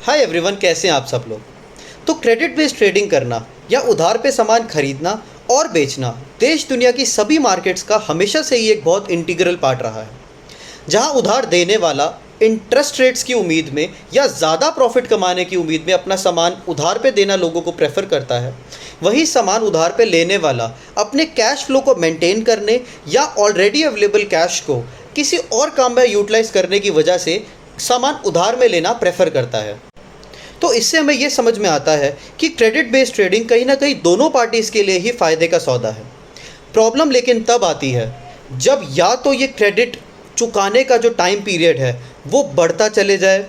Hi everyone, कैसे हैं आप सब लोग। तो क्रेडिट बेस्ड ट्रेडिंग करना या उधार पे सामान खरीदना और बेचना देश दुनिया की सभी मार्केट्स का हमेशा से ही एक बहुत इंटीग्रल पार्ट रहा है। जहां उधार देने वाला इंटरेस्ट रेट्स की उम्मीद में या ज़्यादा प्रॉफिट कमाने की उम्मीद में अपना सामान उधार पे देना लोगों को प्रेफर करता है, वही सामान उधार पे लेने वाला अपने कैश फ्लो को मेंटेन करने या ऑलरेडी अवेलेबल कैश को किसी और काम में यूटिलाइज करने की वजह से सामान उधार में लेना प्रेफर करता है। तो इससे हमें ये समझ में आता है कि क्रेडिट बेस्ड ट्रेडिंग कहीं ना कहीं दोनों पार्टीज़ के लिए ही फ़ायदे का सौदा है। प्रॉब्लम लेकिन तब आती है जब या तो ये क्रेडिट चुकाने का जो टाइम पीरियड है वो बढ़ता चले जाए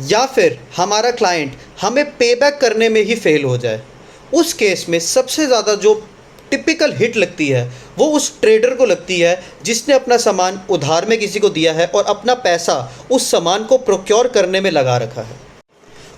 या फिर हमारा क्लाइंट हमें पे बैक करने में ही फेल हो जाए। उस केस में सबसे ज़्यादा जो टिपिकल हिट लगती है वो उस ट्रेडर को लगती है जिसने अपना सामान उधार में किसी को दिया है और अपना पैसा उस सामान को प्रोक्योर करने में लगा रखा है।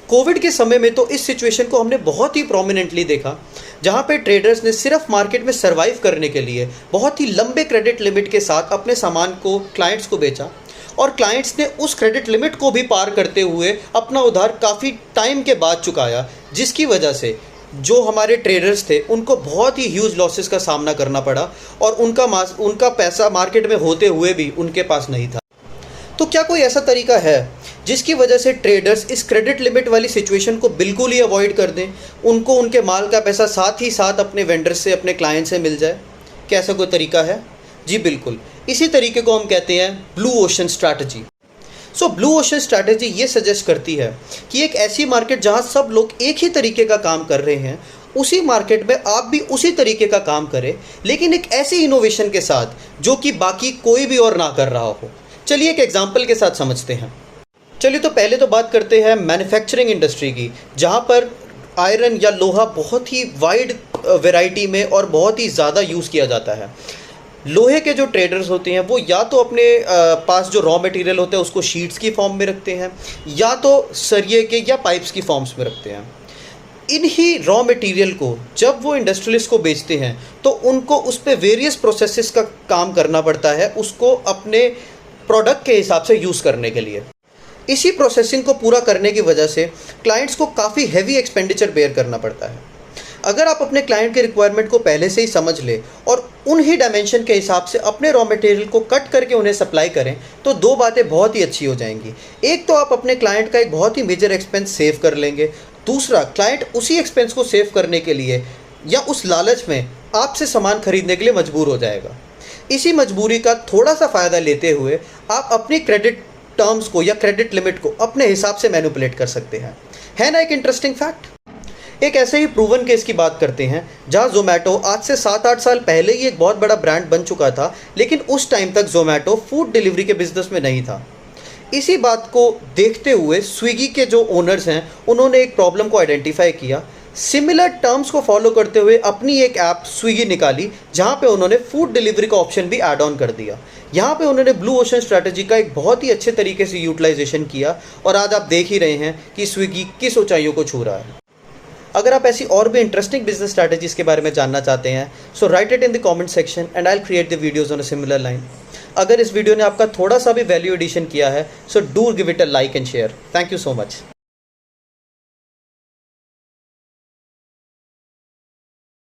कोविड के समय में तो इस सिचुएशन को हमने बहुत ही प्रोमिनेंटली देखा, जहां पे ट्रेडर्स ने सिर्फ मार्केट में सरवाइव करने के लिए बहुत ही लंबे क्रेडिट लिमिट के साथ अपने सामान को क्लाइंट्स को बेचा और क्लाइंट्स ने उस क्रेडिट लिमिट को भी पार करते हुए अपना उधार काफ़ी टाइम के बाद चुकाया, जिसकी वजह से जो हमारे ट्रेडर्स थे उनको बहुत ही ह्यूज लॉसेस का सामना करना पड़ा और उनका पैसा मार्केट में होते हुए भी उनके पास नहीं था। तो क्या कोई ऐसा तरीका है जिसकी वजह से ट्रेडर्स इस क्रेडिट लिमिट वाली सिचुएशन को बिल्कुल ही अवॉइड कर दें, उनको उनके माल का पैसा साथ ही साथ अपने वेंडर से अपने क्लाइंट से मिल जाए? क्या ऐसा कोई तरीका है? जी बिल्कुल, इसी तरीके को हम कहते हैं ब्लू ओशन स्ट्रैटेजी। सो ब्लू ओशन स्ट्रैटेजी ये सजेस्ट करती है कि एक ऐसी मार्केट जहाँ सब लोग एक ही तरीके का काम कर रहे हैं, उसी मार्केट में आप भी उसी तरीके का काम करें, लेकिन एक ऐसी इनोवेशन के साथ जो कि बाकी कोई भी और ना कर रहा हो। चलिए एक एग्जाम्पल के साथ समझते हैं। चलिए तो पहले तो बात करते हैं मैन्युफैक्चरिंग इंडस्ट्री की, जहाँ पर आयरन या लोहा बहुत ही वाइड वैरायटी में और बहुत ही ज़्यादा यूज़ किया जाता है। लोहे के जो ट्रेडर्स होते हैं वो या तो अपने पास जो रॉ मटेरियल होता है उसको शीट्स की फॉर्म में रखते हैं या तो सरिये के या पाइप्स की फॉर्म्स में रखते हैं। इन्हीं रॉ मटेरियल को जब वो इंडस्ट्रियलिस्ट को बेचते हैं तो उनको उस पर वेरियस प्रोसेसेस का काम करना पड़ता है उसको अपने प्रोडक्ट के हिसाब से यूज़ करने के लिए। इसी प्रोसेसिंग को पूरा करने की वजह से क्लाइंट्स को काफ़ी हैवी एक्सपेंडिचर बेयर करना पड़ता है। अगर आप अपने क्लाइंट के रिक्वायरमेंट को पहले से ही समझ लें और उन्हीं डायमेंशन के हिसाब से अपने रॉ मटेरियल को कट करके उन्हें सप्लाई करें तो दो बातें बहुत ही अच्छी हो जाएंगी। एक तो आप अपने क्लाइंट का एक बहुत ही मेजर एक्सपेंस सेव कर लेंगे, दूसरा क्लाइंट उसी एक्सपेंस को सेव करने के लिए या उस लालच में आपसे सामान खरीदने के लिए मजबूर हो जाएगा। इसी मजबूरी का थोड़ा सा फ़ायदा लेते हुए आप अपनी क्रेडिट टर्म्स को या क्रेडिट लिमिट को अपने हिसाब से मैनिपुलेट कर सकते हैं। है ना एक इंटरेस्टिंग फैक्ट। एक ऐसे ही प्रूवन केस की बात करते हैं जहां ज़ोमैटो आज से 7-8 साल पहले ही एक बहुत बड़ा ब्रांड बन चुका था, लेकिन उस टाइम तक ज़ोमैटो फूड डिलीवरी के बिजनेस में नहीं था। इसी बात को देखते हुए स्विगी के जो ओनर्स हैं उन्होंने एक प्रॉब्लम को आइडेंटिफाई किया, सिमिलर टर्म्स को फॉलो करते हुए अपनी एक ऐप स्विगी निकाली जहां पे उन्होंने फूड डिलीवरी का ऑप्शन भी ऐड ऑन कर दिया। यहाँ पे उन्होंने ब्लू ओशन स्ट्रैटेजी का एक बहुत ही अच्छे तरीके से यूटिलाइजेशन किया और आज आप देख ही रहे हैं कि स्विगी किस ऊंचाइयों को छू रहा है। अगर आप ऐसी और भी इंटरेस्टिंग बिजनेस स्ट्रैटेजीज के बारे में जानना चाहते हैं so write it in the comment section and I will create the videos on a similar line. अगर इस वीडियो ने आपका थोड़ा सा भी वैल्यू एडिशन किया है so do give it a like and share. Thank you so much.